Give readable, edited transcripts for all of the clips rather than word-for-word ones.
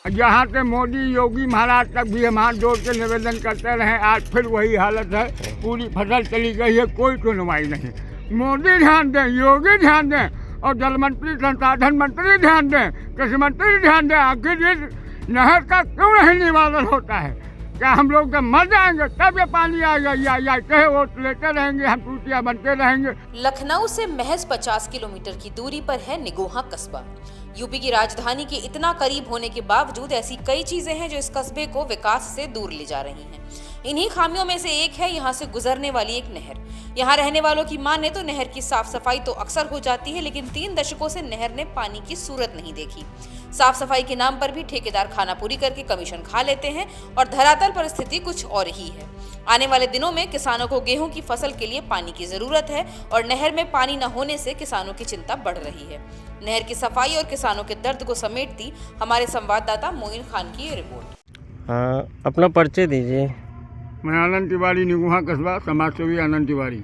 यहाँ से मोदी योगी महाराज तक भी हम हाथ जोड़ के निवेदन करते रहे, आज फिर वही हालत है। पूरी फसल चली गई है, कोई सुनवाई नहीं। मोदी ध्यान दें, योगी ध्यान दें और जल मंत्री संसाधन मंत्री ध्यान दें, कृषि मंत्री ध्यान दें। आखिर इस नहर का क्यों नहीं निवारण होता है? क्या हम लोग जब मर जाएंगे तब ये पानी आएगा या कहे वोट लेते रहेंगे, हम टूटियां बनते रहेंगे? लखनऊ से महज 50 किलोमीटर की दूरी पर है निगोहा कस्बा। यूपी की राजधानी के इतना करीब होने के बावजूद ऐसी कई चीजें हैं जो इस कस्बे को विकास से दूर ले जा रही हैं। इन्हीं खामियों में से एक है यहाँ से गुजरने वाली एक नहर। यहाँ रहने वालों की माने तो नहर की साफ सफाई तो अक्सर हो जाती है, लेकिन 3 दशकों से नहर ने पानी की सूरत नहीं देखी। साफ सफाई के नाम पर भी ठेकेदार खानापूरी करके कमीशन खा लेते हैं और धरातल पर स्थिति कुछ और ही है। आने वाले दिनों में किसानों को गेहूं की फसल के लिए पानी की जरूरत है और नहर में पानी न होने से किसानों की चिंता बढ़ रही है। नहर की सफाई और किसानों के दर्द को समेटती हमारे संवाददाता मोइन खान की ये रिपोर्ट। हाँ, अपना परिचय दीजिए। मैं आनंद तिवारी, निगोहा कस्बा, समाजसेवी आनंद तिवारी।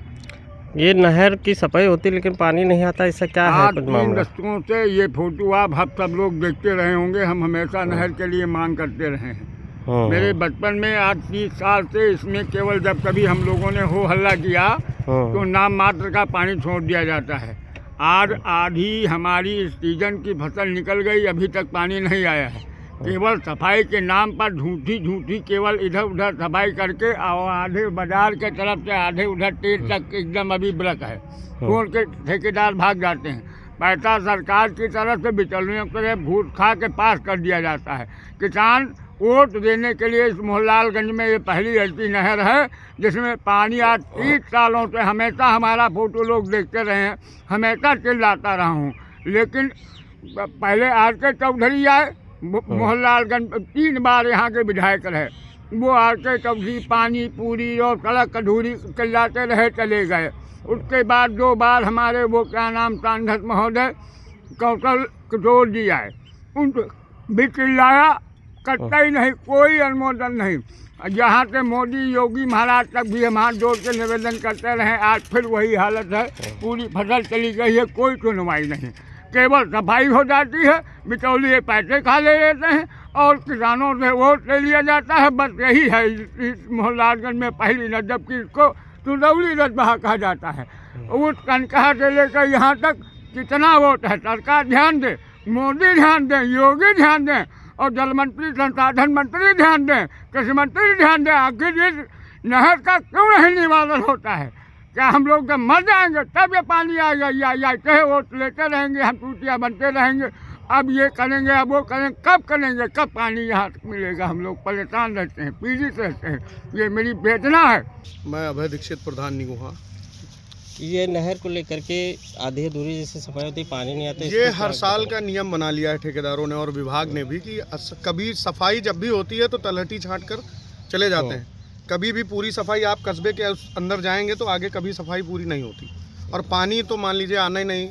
ये नहर की सफाई होती है लेकिन पानी नहीं आता, इससे क्या है आज कुछ 3 मामला? दशकों से ये फोटो आप सब लोग देखते रहे होंगे। हम हमेशा नहर के लिए मांग करते रहे हैं। मेरे बचपन में आज 30 साल से इसमें केवल जब कभी हम लोगों ने हो हल्ला किया तो नाम मात्र का पानी छोड़ दिया जाता है। आज आधी हमारी इस सीजन की फसल निकल गई, अभी तक पानी नहीं आया है। केवल सफाई के नाम पर झूठी केवल इधर उधर सफाई करके और आधे बाजार के तरफ से आधे उधर टेट तक एकदम अभी ब्लॉक है। छोड़ के ठेकेदार भाग जाते हैं। पैसा सरकार की तरफ से बिचौलियों के घूस खा के पास कर दिया जाता है। किसान वोट देने के लिए इस मोहनलालगंज में ये पहली ऐसी नहर है जिसमें पानी आज 30 सालों से हमेशा हमारा फोटो लोग देखते रहे हैं, हमेशा चिल्लाता रहा हूँ। लेकिन पहले आर के चौधरी आए, मोहनलालगंज 3 बार यहाँ के विधायक रहे। वो आर के चौधरी पानी पूरी और सड़क अधूरी चिल्लाते रहे, चले गए। उसके बाद 2 बार हमारे वो क्या नाम सांसद महोदय कौशल किशोर जी आए, उन भी चिल्लाया, करता ही नहीं, कोई अनुमोदन नहीं। यहाँ से मोदी योगी महाराज तक भी हम हाथ जोड़ के निवेदन करते रहे, आज फिर वही हालत है। पूरी फसल चली गई है, कोई सुनवाई नहीं। केवल सफाई हो जाती है, बिचौलिए पैसे खा ले लेते हैं और किसानों से वोट ले लिया जाता है। बस यही है इस मोहनलालगंज में पहली नजर, जबकि इसको सुदौली रजबहा कहा जाता है। उस कनकहा से लेकर यहाँ तक कितना वोट है। सरकार ध्यान दे, मोदी ध्यान दें, योगी ध्यान दें और जल मंत्री संसाधन मंत्री ध्यान दें, कृषि मंत्री ध्यान दें। आखिर इस नहर का क्यों नहीं निवारण होता है? क्या हम लोग जब मर जाएंगे तब ये पानी आएगा या कहे वोट लेते रहेंगे, हम टूटियां बनते रहेंगे? अब ये करेंगे, अब वो करेंगे, कब करेंगे, कब पानी यहाँ मिलेगा? हम लोग परेशान रहते हैं, पीड़ित रहते हैं। ये मेरी वेदना है। मैं अभय दीक्षित, प्रधान निगोहा। ये नहर को लेकर के आधी अधूरी जैसे सफाई होती, पानी नहीं आता, ये हर साल का नियम बना लिया है ठेकेदारों ने और विभाग ने भी कि कभी सफाई जब भी होती है तो तलहटी छांट कर चले जाते हैं। कभी भी पूरी सफाई, आप कस्बे के अंदर जाएंगे तो आगे कभी सफाई पूरी नहीं होती। और पानी तो मान लीजिए आना ही नहीं,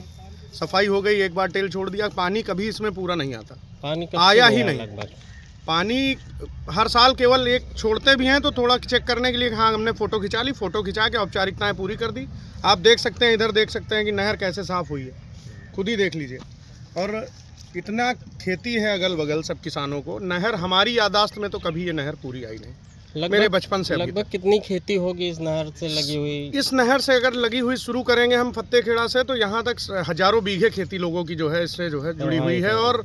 सफाई हो गई, एक बार टेल छोड़ दिया, पानी कभी इसमें पूरा नहीं आता, पानी आया ही नहीं। पानी हर साल केवल एक छोड़ते भी हैं तो थोड़ा चेक करने के लिए, हाँ हमने फ़ोटो खिंचा ली, फ़ोटो खिंचा के औपचारिकताएं पूरी कर दी। आप देख सकते हैं, इधर देख सकते हैं कि नहर कैसे साफ़ हुई है, खुद ही देख लीजिए। और इतना खेती है अगल बगल सब किसानों को। नहर हमारी यादाश्त में तो कभी ये नहर पूरी आई नहीं, मेरे बचपन से। लगभग कितनी खेती होगी इस नहर से लगी हुई? इस नहर से अगर लगी हुई शुरू करेंगे हम फत्तेखेड़ा से तो यहाँ तक हजारों बीघे खेती लोगों की जो है इससे जो है जुड़ी हुई है और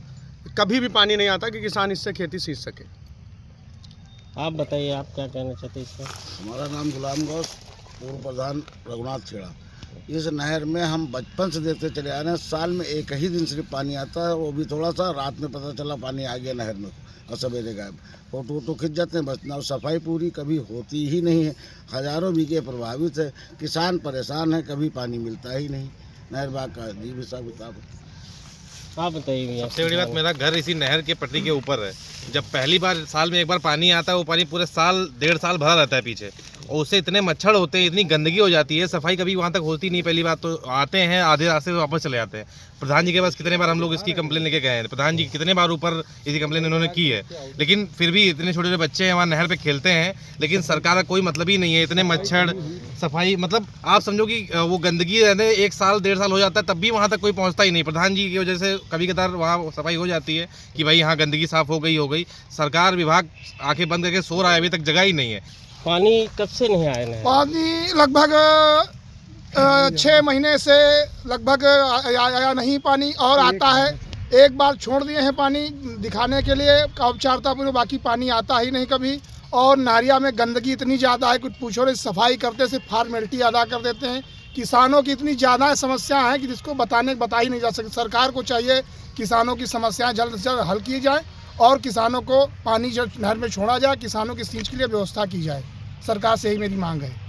कभी भी पानी नहीं आता कि किसान इससे खेती सींच सके। आप बताइए, आप क्या कहना चाहते हैं इसमें? हमारा नाम गुलाम गौस, पूर्व प्रधान रघुनाथ खेड़ा। इस नहर में हम बचपन से देखते चले आ रहे हैं। साल में एक ही दिन सिर्फ पानी आता है, वो भी थोड़ा सा, रात में पता चला पानी आ गया नहर में और सवेरे गायब। फोटो खिंच जाते हैं बस, ना सफाई पूरी कभी होती ही नहीं है। हजारों बीघे प्रभावित है, किसान परेशान है, कभी पानी मिलता ही नहीं। नहर बाग का अजीब हिसाब किताब। आप बताइए भैया। सबसे बड़ी बात, मेरा घर इसी नहर के पटरी के ऊपर है। जब पहली बार साल में एक बार पानी आता है, वो पानी पूरे साल 1.5 साल भरा रहता है पीछे, और उससे इतने मच्छर होते हैं, इतनी गंदगी हो जाती है, सफाई कभी वहाँ तक होती नहीं। पहली बात तो आते हैं, आधे रास्ते से वापस चले जाते हैं। प्रधान जी के पास कितने बार हम लोग इसकी कंप्लेन लेके गए हैं, प्रधान जी कितने बार ऊपर इसकी कंप्लेन इन्होंने की है, लेकिन फिर भी इतने छोटे छोटे बच्चे हैं वहाँ नहर पे खेलते हैं, लेकिन सरकार का कोई मतलब ही नहीं है। इतने मच्छर, सफाई, मतलब आप समझो कि वो गंदगी रहने 1 साल 1.5 साल हो जाता है, तब भी वहाँ तक कोई पहुँचता ही नहीं। प्रधान जी की वजह से कभी कदार वहाँ सफाई हो जाती है कि भाई यहाँ गंदगी साफ हो गई। सरकार विभाग आंखें बंद करके सो रहा है, अभी तक जगह ही नहीं है। पानी कब से नहीं आया नहर? पानी लगभग 6 महीने से लगभग आया नहीं पानी, और आता है एक बार छोड़ दिए हैं पानी दिखाने के लिए औपचारिकतापूर्वक, बाकी पानी आता ही नहीं कभी। और नारिया में गंदगी इतनी ज़्यादा है, कुछ पूछो नहीं, सफाई करते से फॉर्मेलिटी अदा कर देते हैं। किसानों की इतनी ज़्यादा समस्या है कि जिसको बता ही नहीं जा सकती। सरकार को चाहिए किसानों की समस्याएं जल्द से जल्द हल की जाए और किसानों को पानी जो नहर में छोड़ा जाए, किसानों की सींच के लिए व्यवस्था की जाए। सरकार से यही मेरी मांग है।